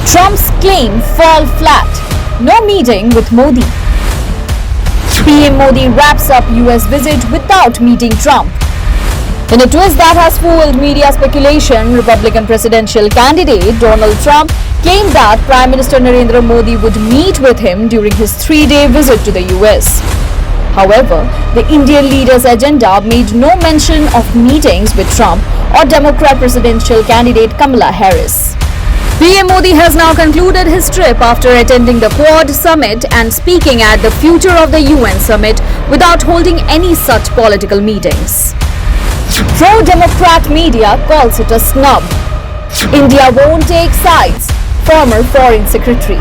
Trump's claim fall flat. No meeting with Modi. PM Modi wraps up US visit without meeting Trump. In a twist that has fueled media speculation, Republican presidential candidate Donald Trump claimed that Prime Minister Narendra Modi would meet with him during his 3-day visit to the US. However, the Indian leader's agenda made no mention of meetings with Trump or Democrat presidential candidate Kamala Harris. PM Modi has now concluded his trip after attending the Quad Summit and speaking at the Future of the UN Summit without holding any such political meetings. Pro-Democrat media calls it a snub. India won't take sides, former Foreign Secretary.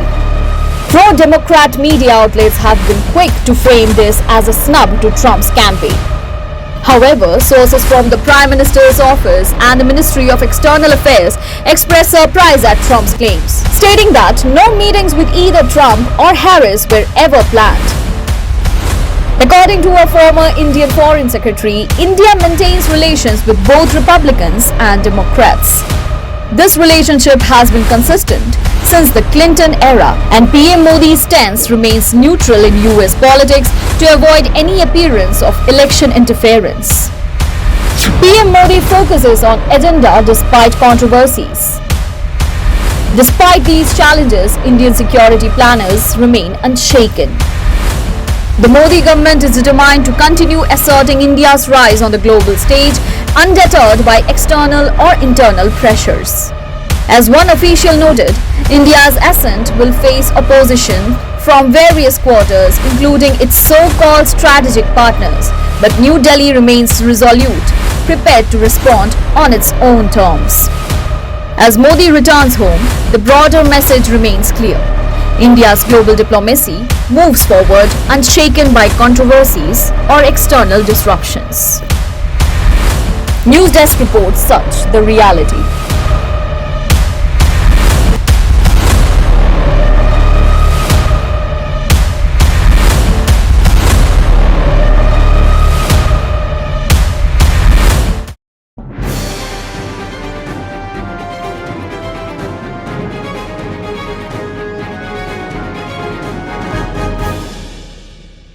Pro-Democrat media outlets have been quick to frame this as a snub to Trump's campaign. However, sources from the Prime Minister's office and the Ministry of External Affairs expressed surprise at Trump's claims, stating that no meetings with either Trump or Harris were ever planned. According to a former Indian Foreign Secretary, India maintains relations with both Republicans and Democrats. This relationship has been consistent since the Clinton era, and PM Modi's stance remains neutral in US politics to avoid any appearance of election interference. PM Modi focuses on agenda despite controversies. Despite these challenges, Indian security planners remain unshaken. The Modi government is determined to continue asserting India's rise on the global stage, undeterred by external or internal pressures. As one official noted, India's ascent will face opposition from various quarters, including its so-called strategic partners, but New Delhi remains resolute, prepared to respond on its own terms. As Modi returns home, the broader message remains clear. India's global diplomacy moves forward unshaken by controversies or external disruptions. News Desk reports such the reality.